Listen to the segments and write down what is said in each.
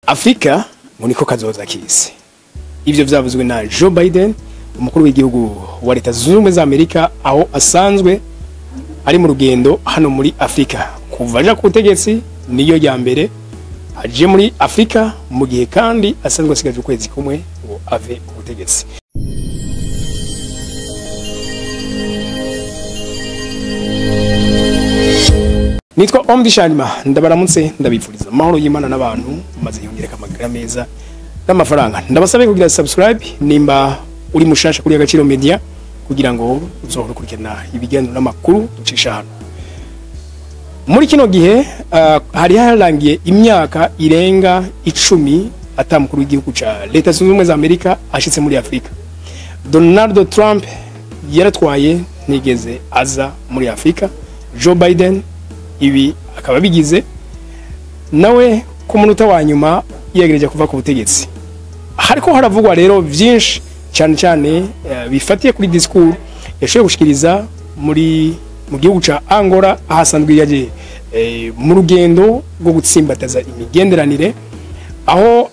Afrika ngo niko kazoza k'isi. Ivyo vyavuzwe na Joe Biden, umukuru w'igihugu wa Leta Zunze Ubumwe za Amerika, aho asanzwe ari mu rugendo hano muri Afrika. Kuva aja ku butegetsi niyo ya mbere aje muri Afrika, mu gihe kandi asanzwe asigaje ukwezi kumwe ngo ave ku butegetsi. Nitwa Omdi Shanima, ndabaramutse ndabifuriza amahoro y'Imana n'abantu maze yongereka amagara meza n'amafaranga. Ndabasabe kugira subscribe nimba uri mushasha kuri Agaciro Media kugira ngo uzohore kurikirana ibiganiro n'amakuru ducisha hano. Muri kino gihe hari harangiye imyaka irenga 10 atamukuru w'igihugu ca Leta Zunze Ubumwe za Amerika ashitse muri Afrika. Donald Trump yaratwaye nigeze aza muri Afrika. Joe Biden ibi akaba bigize nawe ku munota wa nyuma yegereje kuva ku butegetsi. Hariko haravugwa rero byinshi cyane bifatiye kuri discours yashoboye gushikiriza mu gihugu ca Angola, ahasanzwe yaje mu rugendo rwo gutsimbataza imigenderanire, aho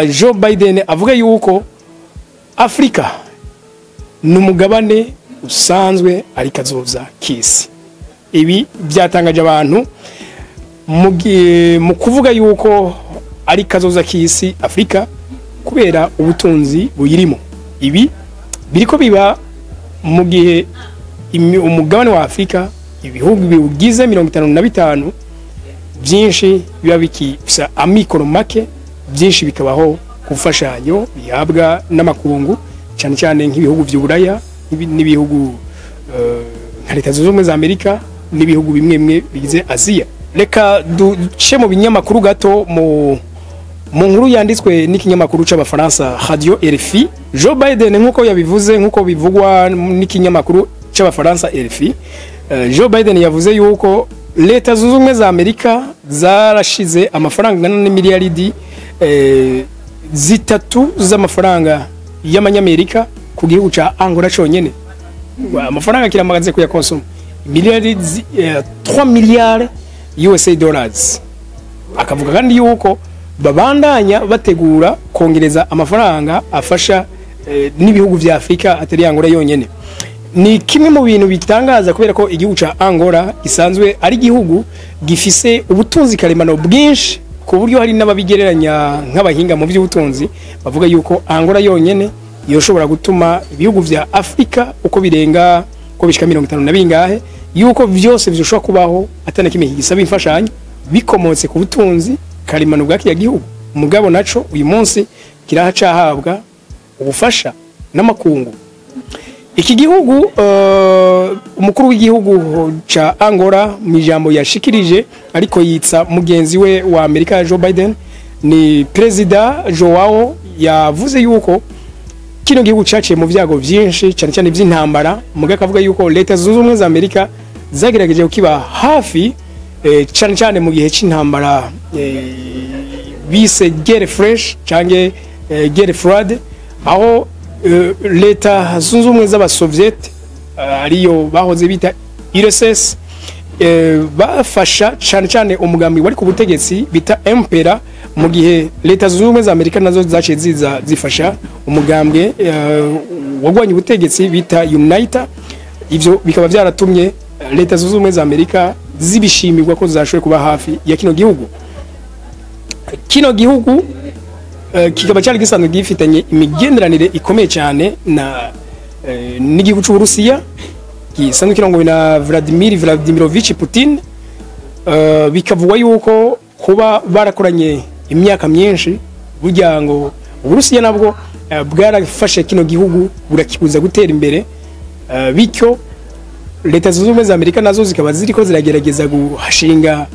Joe Biden avuga yuko Afrika n'umugabane usanzwe ari kazoza k'isi. Ibi byatangaje abantu mu kuvuga yuko ari kazoza k'isi Afrika kubera ubutunzi buyirimo. Ibi biriko biba mu gihe umugabane wa Afrika ibihugu biwugize 55 byinshi biba bikifisa amikoro make, byinshi bikabaho kufashanyo bihabwa n'amakungu cyane nk'ibihugu by'Uburaya n'ibihugu nka Leta Zunze Ubumwe za Amerika n'ibihugu bimwe bigize Aziya. Reka duce mu binyamakuru gato mu nkuru yanditswe n'ikinyamakuru c'abafaransa Radio RFI. Joe Biden nkuko yabivuze, nkuko bivugwa n'ikinyamakuru c'abafaransa RFI, Joe Biden yavuze yuko Leta Zunze Ubumwe za Amerika zarashize amafaranga n'imiliyaridi 3 z'amafaranga y'amanyamerika ku gihugu ca Angola conyene. Amafaranga kiramagaze kuyakonsoma miliyari 3 miliyari USA dollars. Akavuga kandi yuko babandanya bategura kongereza amafaranga afasha n'ibihugu vya Afrika atari Angola yonyene. Ni kimwe mu bintu bitangaza kubera ko igihugu ca Angola gisanzwe ari igihugu gifise ubutunzi karemano bwinshi, ku buryo hari n'ababigereranya nk'abahinga mu by'ubutunzi bavuga yuko Angola yonyene yoshobora gutuma ibihugu vya Afrika uko birenga ko bishika 50 na bingahe yuko vyose vyoshobora kubaho atana kimwe kigisaba imfashanyo bikomotse ku butunzi karemano bwa kiya gihugu. Mugabo naco uyu munsi kirahacahabwa ubufasha n'amakungu. Iki gihugu umukuru w'igihugu ca Angola mu ijambo yashikirije ariko yitsa mugenzi we wa Amerika Joe Biden, ni President Joao yavuze yuko kino gihugu caciye mu vyago vyinshi cyane vy'intambara, muga kavuga yuko Leta Zunze Ubumwe za Amerika zagerageje kukiba hafi cyane mu gihe c'intambara bise guerre fraîche canke guerre froide, aho Leta Zunze Ubumwe z'abasoviet ariyo bahoze bita URSS bafasha cyane umugambi wari ku butegetsi bita MPR, mu gihe Leta Zunze Ubumwe za Amerika nazo zaciye zifasha umugambwe wagwanye ubutegetsi bita UNITA. Ivyo bikaba byaratumye Leta Zunze Ubumwe za Amerika zibishimirwa ko zashoboye kuba hafi ya kino gihugu. Kino gihugu kikaba cyari gisanzwe gifitanye imigenderanire ikomeye cyane n'igihugu cy'u Burusiya, gisanzwe kirongowe na Vladimir Vladimirovich Putin. Bikavugwa yuko kuba barakoranye imyaka myinshi, burya ngo Uburusiya nabwo bwarafashe kino gihugu burakibuza gutera imbere, bityo Leta Zunze Ubumwe za Amerika nazo zikaba ziriko ziragerageza guhashinga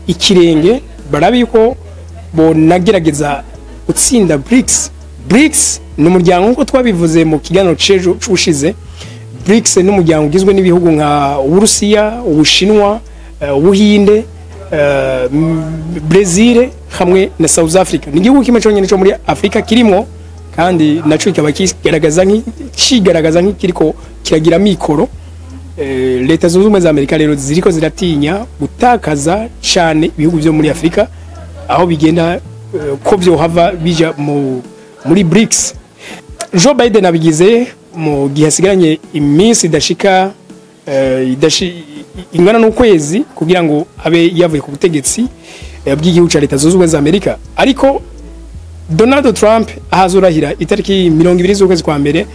ikirenge barabi yuko bonagerageza gutsinda BRICS. Ni umuryango nkuko twabivuze mu kiganiro c'ushize. BRICS ni umuryango ugizwe n'ibihugu nka Uburusiya, Ubushinwa, Ubuhinde, Brazil hamwe na South Africa. Ni igihugu kimwe cyonyine cyo muri Afrika kirimo, kandi naco kikaba kigaragaza nk'ikiriko kiragira mikoro. Leta Zunze Ubumwe za Amerika rero ziriko ziratinya gutakaza cyane ibihugu byo muri Afrika, aho bigenda ko byohava bija muri BRICS. Joe Biden abigize mu gihe asigaranye iminsi idashika ingana n'ukwezi kugira ngo abe yavuye ku butegetsi bw'igihugu cya Leta Zunze Ubumwe za Amerika. Ariko Donald Trump ahazurahira itariki 20 z'ukwezi kwa mbere,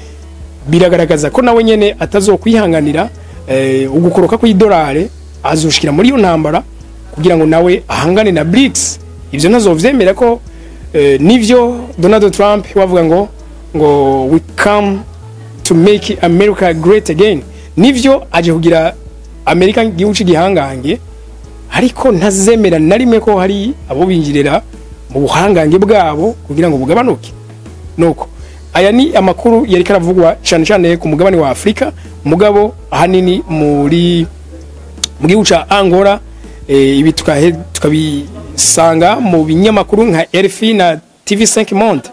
biragaragaza ko nawe nyene atazokwihanganira ugukoroka kw'idolari, azoshikira muri iyo ntambara kugira ngo nawe ahangane na BRICS. Ivyo ntazovyemera ko nivyo Donald Trump wavuga ngo we come to make America great again. Nivyo aje kugira Amerika igihugu cy'igihangange, ariko ntazemera na rimwe ko hari abo binjirira mu buhangange bwabo kugira ngo bugabanuke. Nuko aya ni amakuru yari karavugwa cyane cyane ku mugabane wa Afrika, mugabo ahanini mu gihugu ca Angola. Ibi tukabisanga mu binyamakuru nka RFI na TV5 Monde.